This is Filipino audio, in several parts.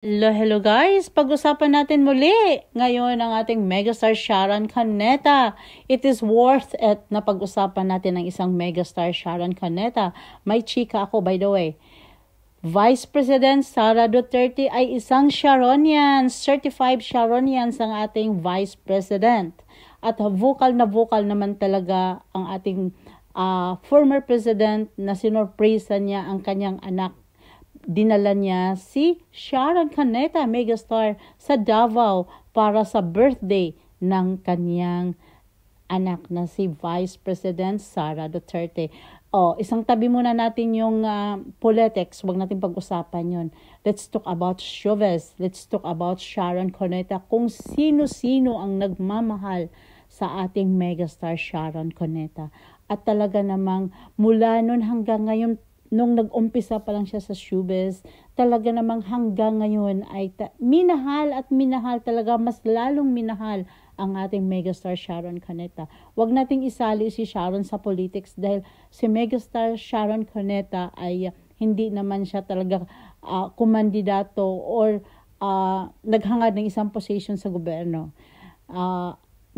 Hello, hello guys! Pag-usapan natin muli ngayon ang ating megastar Sharon Cuneta. It is worth it na pag-usapan natin ang isang megastar Sharon Cuneta. May chika ako by the way. Vice President Sara Duterte ay isang Sharonian, certified Sharonians ang ating Vice President. At vocal naman talaga ang ating former President na sinurpresa niya ang kanyang anak. Dinala niya si Sharon Cuneta, megastar, sa Davao para sa birthday ng kanyang anak na si Vice President Sara Duterte. Isang tabi muna natin yung politics, wag natin pag-usapan yun. Let's talk about showbiz. Let's talk about Sharon Cuneta, kung sino-sino ang nagmamahal sa ating megastar Sharon Cuneta. At talaga namang mula nun hanggang ngayon, nung nag-umpisa pa lang siya sa showbiz, talaga namang hanggang ngayon ay minahal at minahal talaga, mas lalong minahal ang ating megastar Sharon Cuneta. Huwag nating isali si Sharon sa politics dahil si megastar Sharon Cuneta ay hindi naman siya talaga kumandidato or naghangad ng isang position sa gobyerno.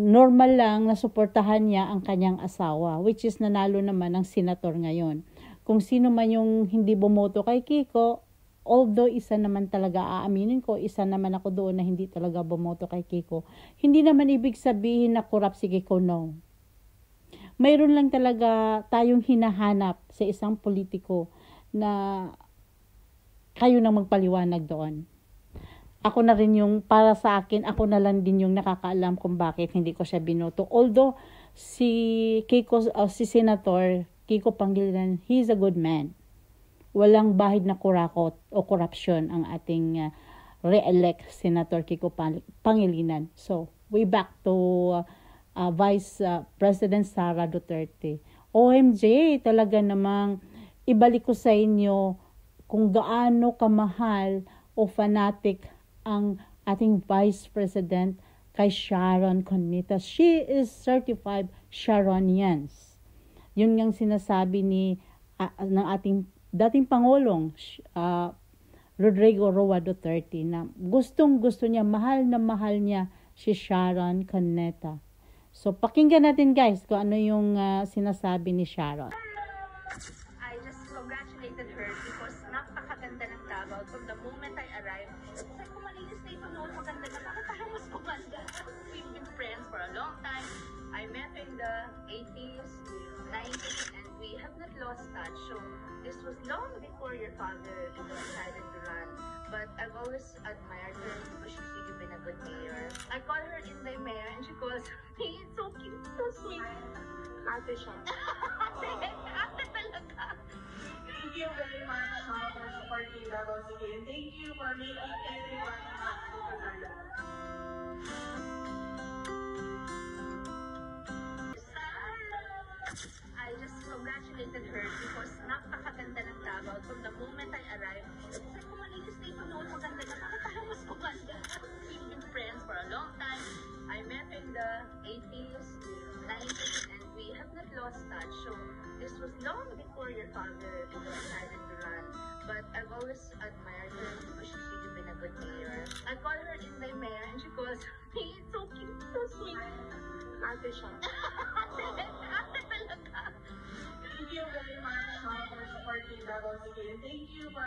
Normal lang na suportahan niya ang kanyang asawa, which is nanalo naman ng senator ngayon. Kung sino man yung hindi bumoto kay Kiko, although isa naman talaga, aaminin ko, isa naman ako doon na hindi talaga bumoto kay Kiko. Hindi naman ibig sabihin na corrupt si Kiko, no. Mayroon lang talaga tayong hinahanap sa isang politiko na kayo nang magpaliwanag doon. Ako na rin yung, para sa akin, ako na lang din yung nakakaalam kung bakit hindi ko siya binoto. Although, si Kiko, si Senator Kiko Pangilinan, he's a good man. Walang bahid na kurakot o corruption ang ating re-elect Senator Kiko Pangilinan. So, way back to Vice President Sara Duterte. OMG, talaga namang ibalik ko sa inyo kung gaano kamahal o fanatic ang ating Vice President kay Sharon Cuneta. She is certified Sharonians. Yun ngang sinasabi ng ating dating Pangulong Rodrigo Roa Duterte na gustong-gusto niya, mahal na mahal niya si Sharon Cuneta. So pakinggan natin guys kung ano yung sinasabi ni Sharon. I just congratulated her because napakaganda ng Davao. From the moment I arrived, sabi ko, malinis na ito noon, maganda na. Bakit parang mas maganda? We've been friends for a long time. I met her in the 80s, 90s, and we have not lost touch. So this was long before your father decided to run. But I've always admired her because she's really been a good mayor. I call her Inday Mayor and she calls me. It's so cute, so sweet. Ate siya. Ate talaga. Thank you very much for supporting Davao City, and thank you for making everyone happy together. I just congratulated her because napakaganda ng Davao. From the moment I arrived, sabi ko, malinis na ito noon, maganda na. Bakit parang mas maganda? We've been friends for a long time. I met her in the 80s, 90s, and we have not lost touch. So this was long before your father decided to run. But I've always admired her because she's really been a good mayor. I call her Inday Mayor and she calls me. It's so cute, so sweet. Ate siya. Ate talaga. Thank you very much for supporting Davao City, and thank you for